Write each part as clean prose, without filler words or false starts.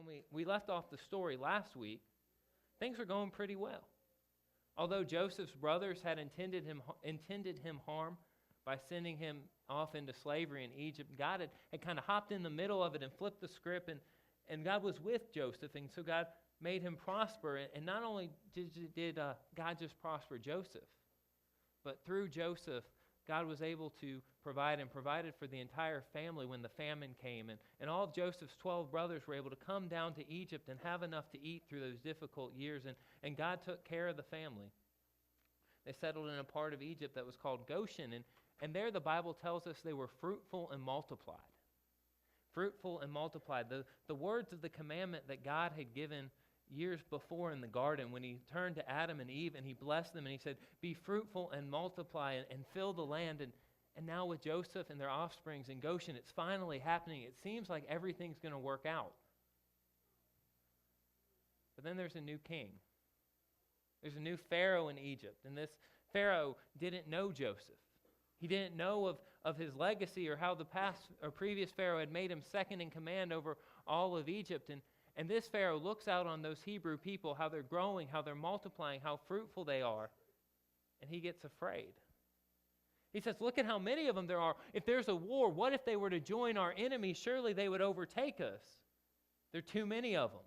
when we left off the story last week, things were going pretty well. Although Joseph's brothers had intended him harm by sending him off into slavery in Egypt, God had kind of hopped in the middle of it and flipped the script, and God was with Joseph, and so God made him prosper. And not only did God just prosper Joseph, but through Joseph, God was able to provide and provided for the entire family when the famine came. And all of Joseph's 12 brothers were able to come down to Egypt and have enough to eat through those difficult years. And God took care of the family. They settled in a part of Egypt that was called Goshen. And there the Bible tells us they were fruitful and multiplied. Fruitful and multiplied. The words of the commandment that God had given years before in the garden when he turned to Adam and Eve and he blessed them and he said, be fruitful and multiply and fill the land. And now with Joseph and their offsprings in Goshen, it's finally happening. It seems like everything's going to work out. But then there's a new king. There's a new Pharaoh in Egypt. And this Pharaoh didn't know Joseph. He didn't know of his legacy or how the past or previous Pharaoh had made him second in command over all of Egypt. And this Pharaoh looks out on those Hebrew people, how they're growing, how they're multiplying, how fruitful they are, and he gets afraid. He says, look at how many of them there are. If there's a war, what if they were to join our enemies? Surely they would overtake us. There are too many of them.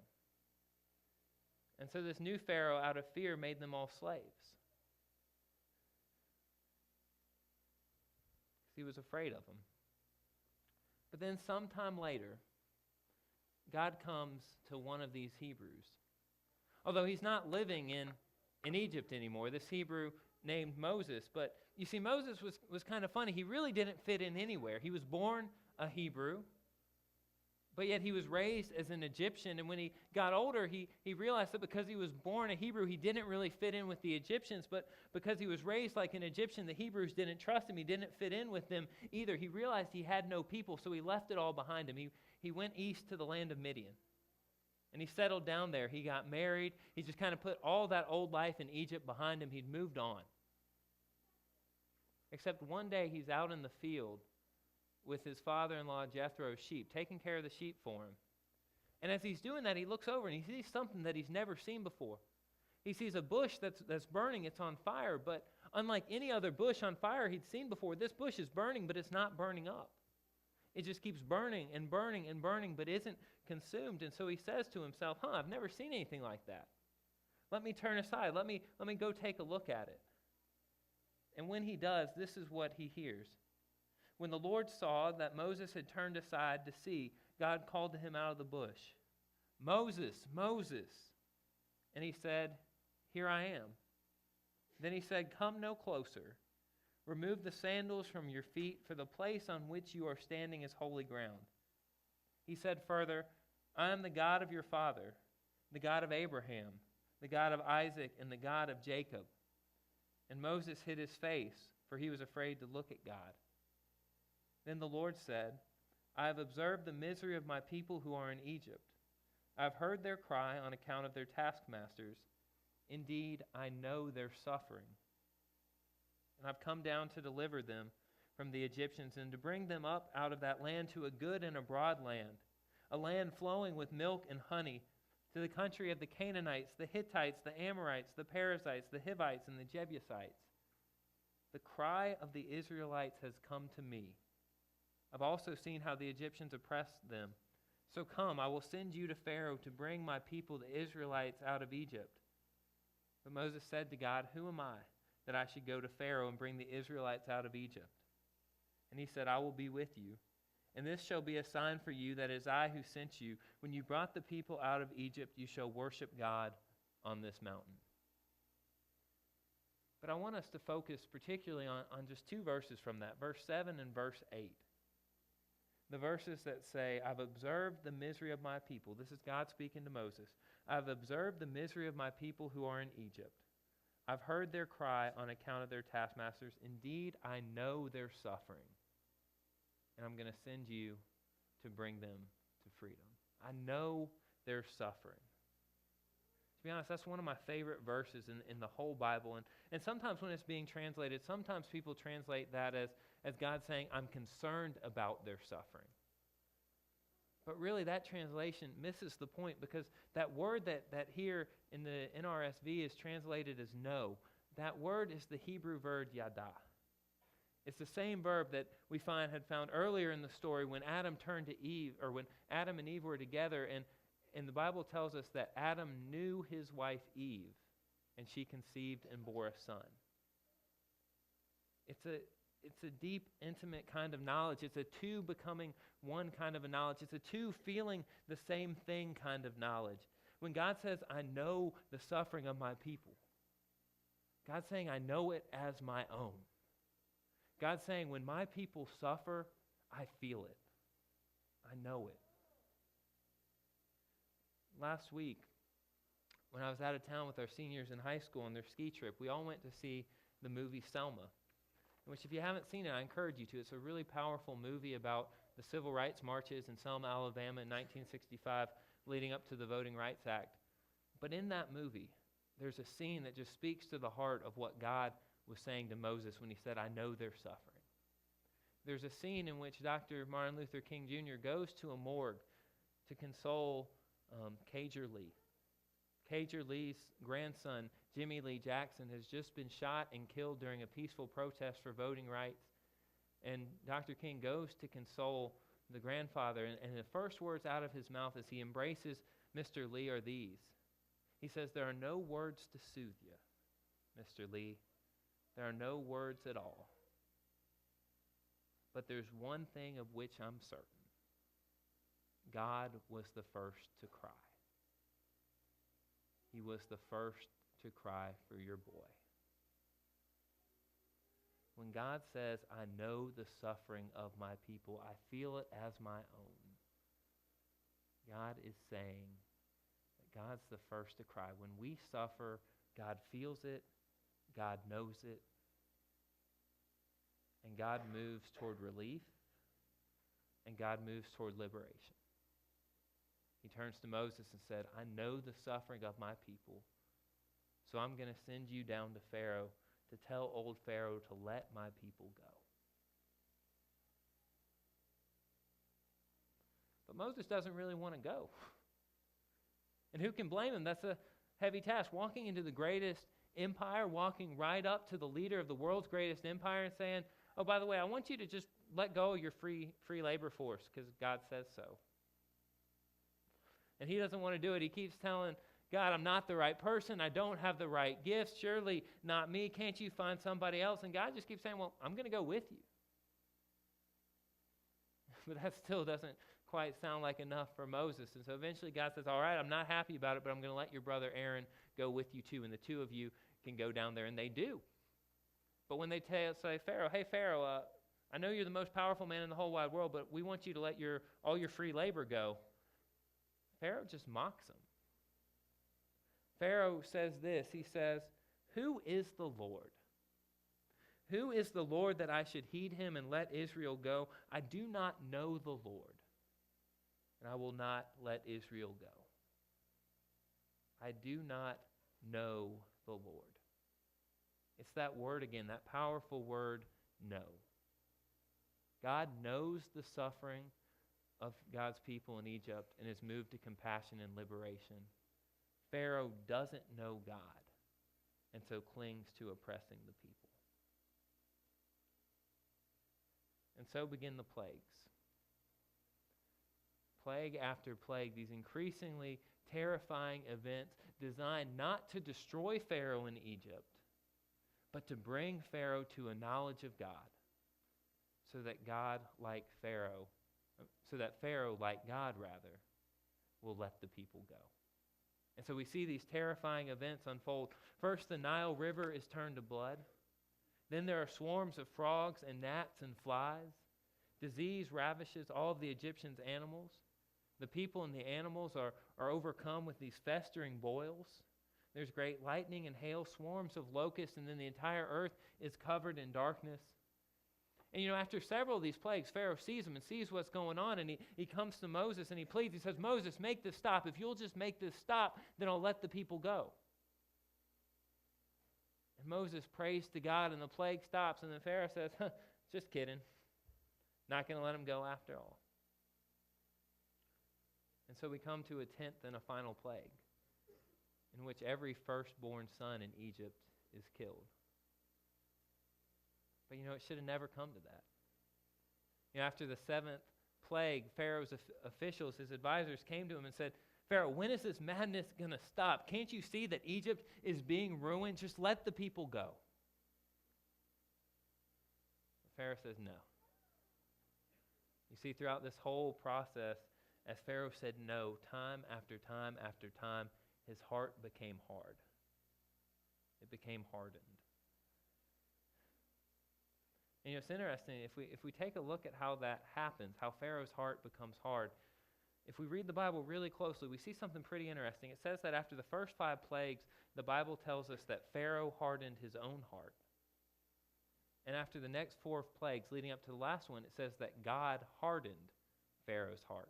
And so this new Pharaoh, out of fear, made them all slaves. He was afraid of them. But then sometime later, God comes to one of these Hebrews. Although he's not living in Egypt anymore, this Hebrew named Moses. But you see, Moses was kind of funny. He really didn't fit in anywhere. He was born a Hebrew, but yet he was raised as an Egyptian. And when he got older, he realized that because he was born a Hebrew, he didn't really fit in with the Egyptians. But because he was raised like an Egyptian, the Hebrews didn't trust him. He didn't fit in with them either. He realized he had no people, so he left it all behind him. He went east to the land of Midian. And he settled down there. He got married. He just kind of put all that old life in Egypt behind him. He'd moved on. Except one day he's out in the field with his father-in-law Jethro's sheep, taking care of the sheep for him. And as he's doing that, he looks over and he sees something that he's never seen before. He sees a bush that's burning. It's on fire. But unlike any other bush on fire he'd seen before, this bush is burning, but it's not burning up. It just keeps burning and burning and burning, but isn't consumed. And so he says to himself, I've never seen anything like that. Let me turn aside. Let me go take a look at it. And when he does, this is what he hears. When the Lord saw that Moses had turned aside to see, God called to him out of the bush, Moses, Moses. And he said, here I am. Then he said, come no closer. Remove the sandals from your feet, for the place on which you are standing is holy ground. He said further, I am the God of your father, the God of Abraham, the God of Isaac, and the God of Jacob. And Moses hid his face, for he was afraid to look at God. Then the Lord said, I have observed the misery of my people who are in Egypt. I have heard their cry on account of their taskmasters. Indeed, I know their suffering. And I've come down to deliver them from the Egyptians and to bring them up out of that land to a good and a broad land, a land flowing with milk and honey, to the country of the Canaanites, the Hittites, the Amorites, the Perizzites, the Hivites, and the Jebusites. The cry of the Israelites has come to me. I've also seen how the Egyptians oppressed them. So come, I will send you to Pharaoh to bring my people, the Israelites, out of Egypt. But Moses said to God, who am I that I should go to Pharaoh and bring the Israelites out of Egypt? And he said, I will be with you. And this shall be a sign for you that it is I who sent you. When you brought the people out of Egypt, you shall worship God on this mountain. But I want us to focus particularly on just two verses from that, verse 7 and verse 8. The verses that say, I've observed the misery of my people. This is God speaking to Moses. I've observed the misery of my people who are in Egypt. I've heard their cry on account of their taskmasters. Indeed, I know their suffering. And I'm going to send you to bring them to freedom. I know their suffering. To be honest, that's one of my favorite verses in the whole Bible. And sometimes when it's being translated, sometimes people translate that as God saying, I'm concerned about their suffering. But really that translation misses the point, because that word that here in the NRSV is translated as know, that word is the Hebrew verb yada. It's the same verb that we had found earlier in the story when Adam turned to Eve, or when Adam and Eve were together, and the Bible tells us that Adam knew his wife Eve, and she conceived and bore a son. It's a deep, intimate kind of knowledge. It's a two becoming one kind of a knowledge. It's a two feeling the same thing kind of knowledge. When God says, I know the suffering of my people, God's saying, I know it as my own. God's saying, when my people suffer, I feel it. I know it. Last week, when I was out of town with our seniors in high school on their ski trip, we all went to see the movie Selma, which if you haven't seen it, I encourage you to. It's a really powerful movie about the civil rights marches in Selma, Alabama in 1965, leading up to the Voting Rights Act. But in that movie, there's a scene that just speaks to the heart of what God was saying to Moses when he said, I know they're suffering. There's a scene in which Dr. Martin Luther King Jr. goes to a morgue to console Cager Lee. Cager Lee's grandson, Jimmy Lee Jackson, has just been shot and killed during a peaceful protest for voting rights. And Dr. King goes to console the grandfather, and the first words out of his mouth as he embraces Mr. Lee are these. He says, there are no words to soothe you, Mr. Lee. There are no words at all. But there's one thing of which I'm certain. God was the first to cry. He was the first to cry for your boy. When God says, I know the suffering of my people, I feel it as my own, God is saying that God's the first to cry. When we suffer, God feels it, God knows it, and God moves toward relief, and God moves toward liberation. He turns to Moses and said, I know the suffering of my people, so I'm going to send you down to Pharaoh to tell old Pharaoh to let my people go. But Moses doesn't really want to go. And who can blame him? That's a heavy task. Walking into the greatest empire, walking right up to the leader of the world's greatest empire and saying, oh, by the way, I want you to just let go of your free labor force because God says so. And he doesn't want to do it. He keeps telling God, I'm not the right person. I don't have the right gifts. Surely not me. Can't you find somebody else? And God just keeps saying, well, I'm going to go with you. But that still doesn't quite sound like enough for Moses. And so eventually God says, all right, I'm not happy about it, but I'm going to let your brother Aaron go with you too. And the two of you can go down there. And they do. But when they say, Pharaoh, hey, Pharaoh, I know you're the most powerful man in the whole wide world, but we want you to let all your free labor go. Pharaoh just mocks him. Pharaoh says this. He says, who is the Lord? Who is the Lord that I should heed him and let Israel go? I do not know the Lord, and I will not let Israel go. I do not know the Lord. It's that word again, that powerful word, know. God knows the suffering of God's people in Egypt and is moved to compassion and liberation. Pharaoh doesn't know God and so clings to oppressing the people. And so begin the plagues. Plague after plague, these increasingly terrifying events designed not to destroy Pharaoh in Egypt, but to bring Pharaoh to a knowledge of God, so that Pharaoh, like God rather, will let the people go. And so we see these terrifying events unfold. First, the Nile River is turned to blood. Then there are swarms of frogs and gnats and flies. Disease ravishes all of the Egyptians' animals. The people and the animals are overcome with these festering boils. There's great lightning and hail, swarms of locusts, and then the entire earth is covered in darkness. And after several of these plagues, Pharaoh sees them and sees what's going on, and he comes to Moses and he pleads. He says, Moses, make this stop. If you'll just make this stop, then I'll let the people go. And Moses prays to God, and the plague stops, and then Pharaoh says, just kidding. Not going to let them go after all. And so we come to a 10th and a final plague, in which every firstborn son in Egypt is killed. But it should have never come to that. After the 7th plague, Pharaoh's officials, his advisors, came to him and said, Pharaoh, when is this madness going to stop? Can't you see that Egypt is being ruined? Just let the people go. Pharaoh says no. You see, throughout this whole process, as Pharaoh said no, time after time after time, his heart became hard. It became hardened. And it's interesting, if we take a look at how that happens, how Pharaoh's heart becomes hard, if we read the Bible really closely, we see something pretty interesting. It says that after the first 5 plagues, the Bible tells us that Pharaoh hardened his own heart. And after the next 4 plagues, leading up to the last one, it says that God hardened Pharaoh's heart.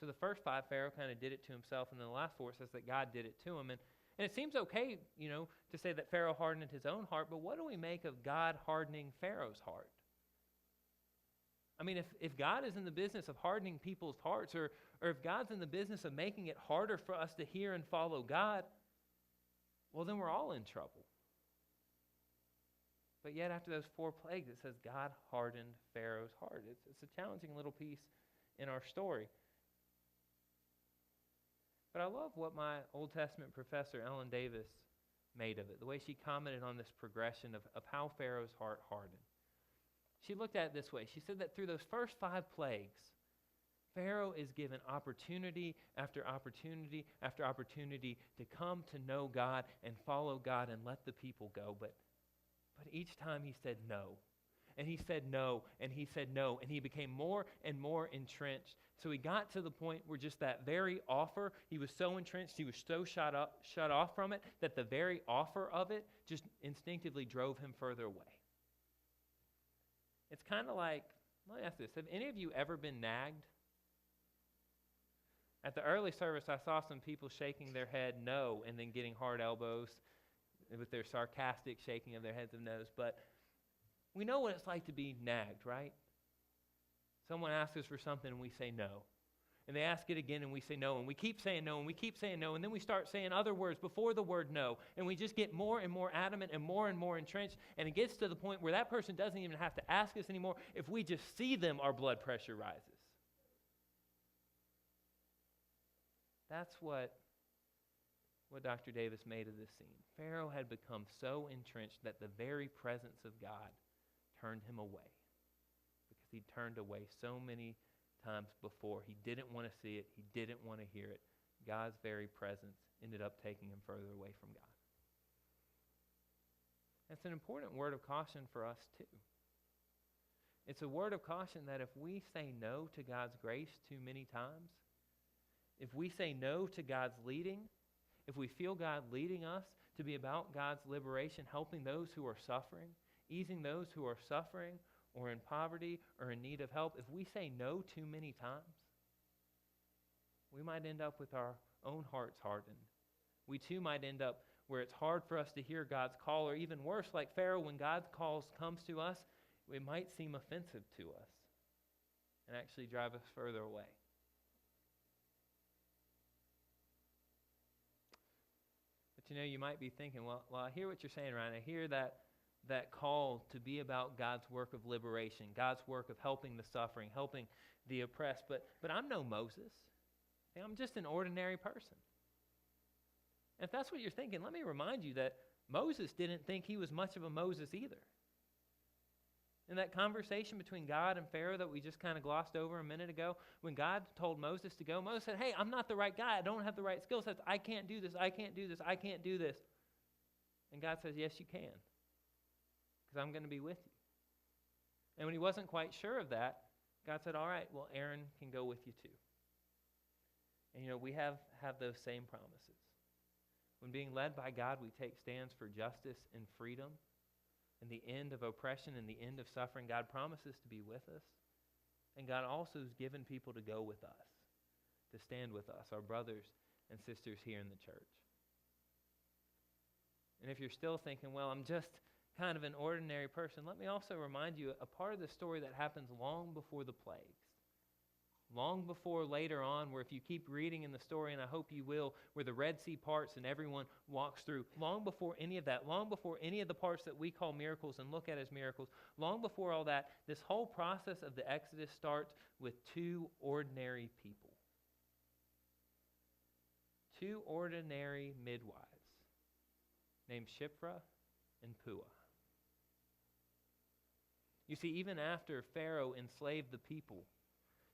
So the first 5, Pharaoh kind of did it to himself, and then the last 4 says that God did it to him. And it seems okay, to say that Pharaoh hardened his own heart, but what do we make of God hardening Pharaoh's heart? I mean, if God is in the business of hardening people's hearts, or if God's in the business of making it harder for us to hear and follow God, well, then we're all in trouble. But yet after those 4 plagues, it says God hardened Pharaoh's heart. It's a challenging little piece in our story. But I love what my Old Testament professor, Ellen Davis, made of it, the way she commented on this progression of how Pharaoh's heart hardened. She looked at it this way. She said that through those first 5 plagues, Pharaoh is given opportunity after opportunity after opportunity to come to know God and follow God and let the people go. But each time he said no. And he said no, and he said no, and he became more and more entrenched. So he got to the point where just that very offer, he was so entrenched, he was so shut off from it, that the very offer of it just instinctively drove him further away. It's kind of like, let me ask this, have any of you ever been nagged? At the early service, I saw some people shaking their head no, and then getting hard elbows with their sarcastic shaking of their heads of no's, but we know what it's like to be nagged, right? Someone asks us for something and we say no. And they ask it again and we say no. And we keep saying no and we keep saying no. And then we start saying other words before the word no. And we just get more and more adamant and more entrenched. And it gets to the point where that person doesn't even have to ask us anymore. If we just see them, our blood pressure rises. That's what Dr. Davis made of this scene. Pharaoh had become so entrenched that the very presence of God turned him away, because he turned away so many times before. He didn't want to see it. He didn't want to hear it. God's very presence ended up taking him further away from God. That's an important word of caution for us too. It's a word of caution that if we say no to God's grace too many times, if we say no to God's leading, if we feel God leading us to be about God's liberation, helping those who are suffering, easing those who are suffering or in poverty or in need of help, if we say no too many times, we might end up with our own hearts hardened. We too might end up where it's hard for us to hear God's call, or even worse, like Pharaoh, when God's call comes to us, it might seem offensive to us and actually drive us further away. But you might be thinking, well, I hear what you're saying, Ryan. I hear that call to be about God's work of liberation, God's work of helping the suffering, helping the oppressed. But I'm no Moses. I'm just an ordinary person. And if that's what you're thinking, let me remind you that Moses didn't think he was much of a Moses either. In that conversation between God and Pharaoh that we just kind of glossed over a minute ago, when God told Moses to go, Moses said, hey, I'm not the right guy. I don't have the right skill sets. I can't do this. I can't do this. I can't do this. And God says, yes, you can, because I'm going to be with you. And when he wasn't quite sure of that, God said, all right, well, Aaron can go with you too. And we have those same promises. When being led by God, we take stands for justice and freedom, and the end of oppression and the end of suffering. God promises to be with us. And God also has given people to go with us, to stand with us, our brothers and sisters here in the church. And if you're still thinking, well, I'm just kind of an ordinary person, let me also remind you a part of the story that happens long before the plagues, long before later on, where if you keep reading in the story, and I hope you will, where the Red Sea parts and everyone walks through, long before any of that, long before any of the parts that we call miracles and look at as miracles, long before all that, this whole process of the Exodus starts with two ordinary people. Two ordinary midwives named Shiphrah and Puah. You see, even after Pharaoh enslaved the people,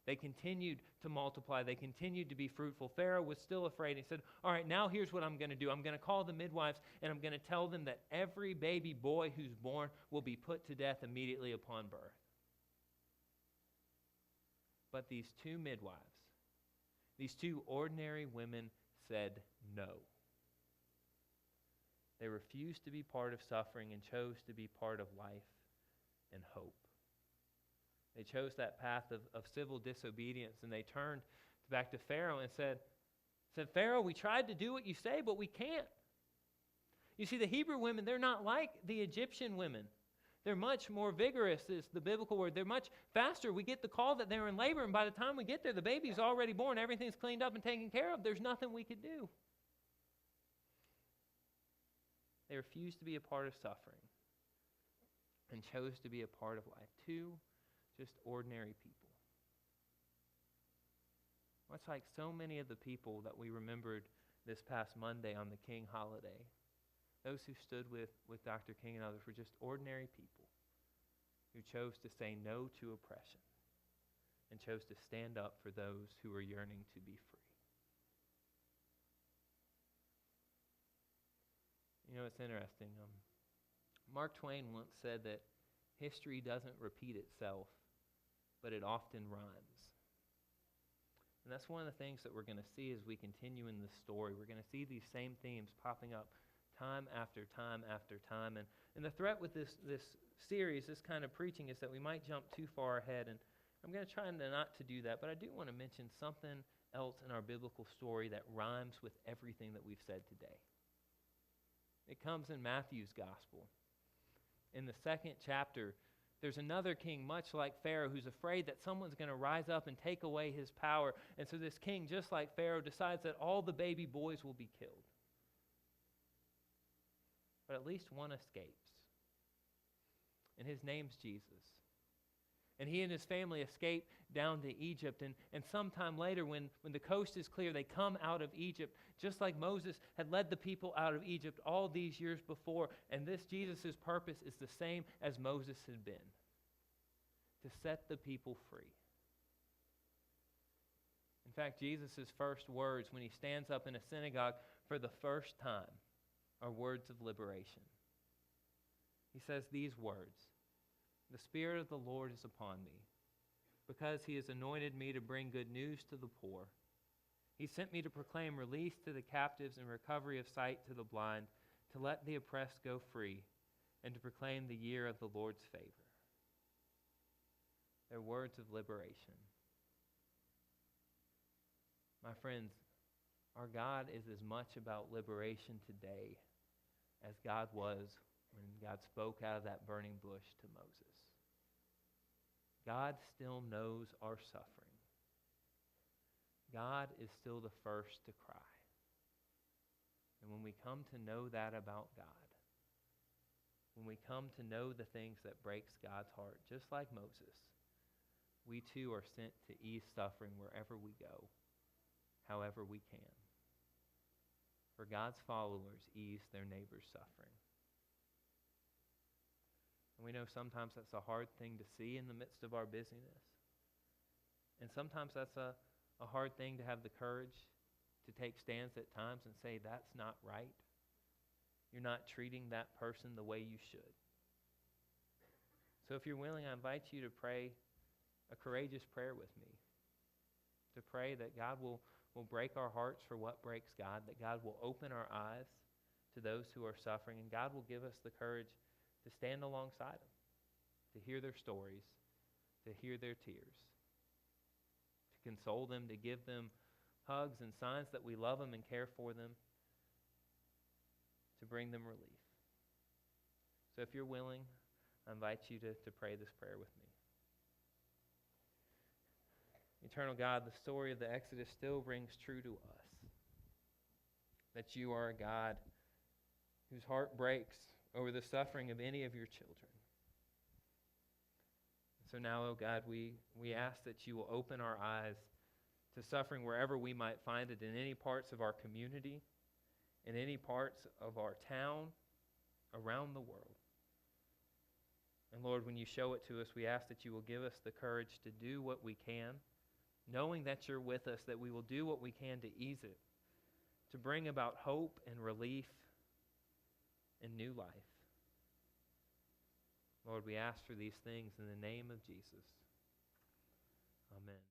they continued to multiply. They continued to be fruitful. Pharaoh was still afraid. He said, all right, now here's what I'm going to do. I'm going to call the midwives, and I'm going to tell them that every baby boy who's born will be put to death immediately upon birth. But these two midwives, these two ordinary women, said no. They refused to be part of suffering and chose to be part of life and hope. They chose that path of civil disobedience, and they turned back to Pharaoh and said, Pharaoh, we tried to do what you say, but we can't. You see, the Hebrew women, they're not like the Egyptian women. They're much more vigorous, is the biblical word. They're much faster. We get the call that they're in labor, and by the time we get there, the baby's already born. Everything's cleaned up and taken care of. There's nothing we could do. They refused to be a part of suffering and chose to be a part of life. Two just ordinary people. Much like so many of the people that we remembered this past Monday on the King holiday. Those who stood with Dr. King and others were just ordinary people who chose to say no to oppression and chose to stand up for those who were yearning to be free. You know, it's interesting. Mark Twain once said that history doesn't repeat itself, but it often rhymes. And that's one of the things that we're going to see as we continue in this story. We're going to see these same themes popping up time after time after time. And the threat with this series, this kind of preaching, is that we might jump too far ahead. And I'm going to try not to do that, but I do want to mention something else in our biblical story that rhymes with everything that we've said today. It comes in Matthew's gospel. In the 2nd chapter, there's another king, much like Pharaoh, who's afraid that someone's going to rise up and take away his power. And so this king, just like Pharaoh, decides that all the baby boys will be killed. But at least one escapes. And his name's Jesus. And he and his family escape down to Egypt. And sometime later, when the coast is clear, they come out of Egypt, just like Moses had led the people out of Egypt all these years before. And this Jesus' purpose is the same as Moses had been, to set the people free. In fact, Jesus' first words when he stands up in a synagogue for the first time are words of liberation. He says these words, "The Spirit of the Lord is upon me, because he has anointed me to bring good news to the poor. He sent me to proclaim release to the captives and recovery of sight to the blind, to let the oppressed go free, and to proclaim the year of the Lord's favor." They're words of liberation. My friends, our God is as much about liberation today as God was when God spoke out of that burning bush to Moses. God still knows our suffering. God is still the first to cry. And when we come to know that about God, when we come to know the things that breaks God's heart, just like Moses, we too are sent to ease suffering wherever we go, however we can. For God's followers ease their neighbor's suffering. And we know sometimes that's a hard thing to see in the midst of our busyness. And sometimes that's a hard thing to have the courage to take stands at times and say, that's not right. You're not treating that person the way you should. So if you're willing, I invite you to pray a courageous prayer with me. To pray that God will break our hearts for what breaks God, that God will open our eyes to those who are suffering, and God will give us the courage to stand alongside them, to hear their stories, to hear their tears, to console them, to give them hugs and signs that we love them and care for them, to bring them relief. So if you're willing, I invite you to pray this prayer with me. Eternal God, the story of the Exodus still rings true to us. That you are a God whose heart breaks over the suffering of any of your children. So now, oh God, we ask that you will open our eyes to suffering wherever we might find it, in any parts of our community, in any parts of our town, around the world. And Lord, when you show it to us, we ask that you will give us the courage to do what we can, knowing that you're with us, that we will do what we can to ease it, to bring about hope and relief and new life. Lord, we ask for these things in the name of Jesus. Amen.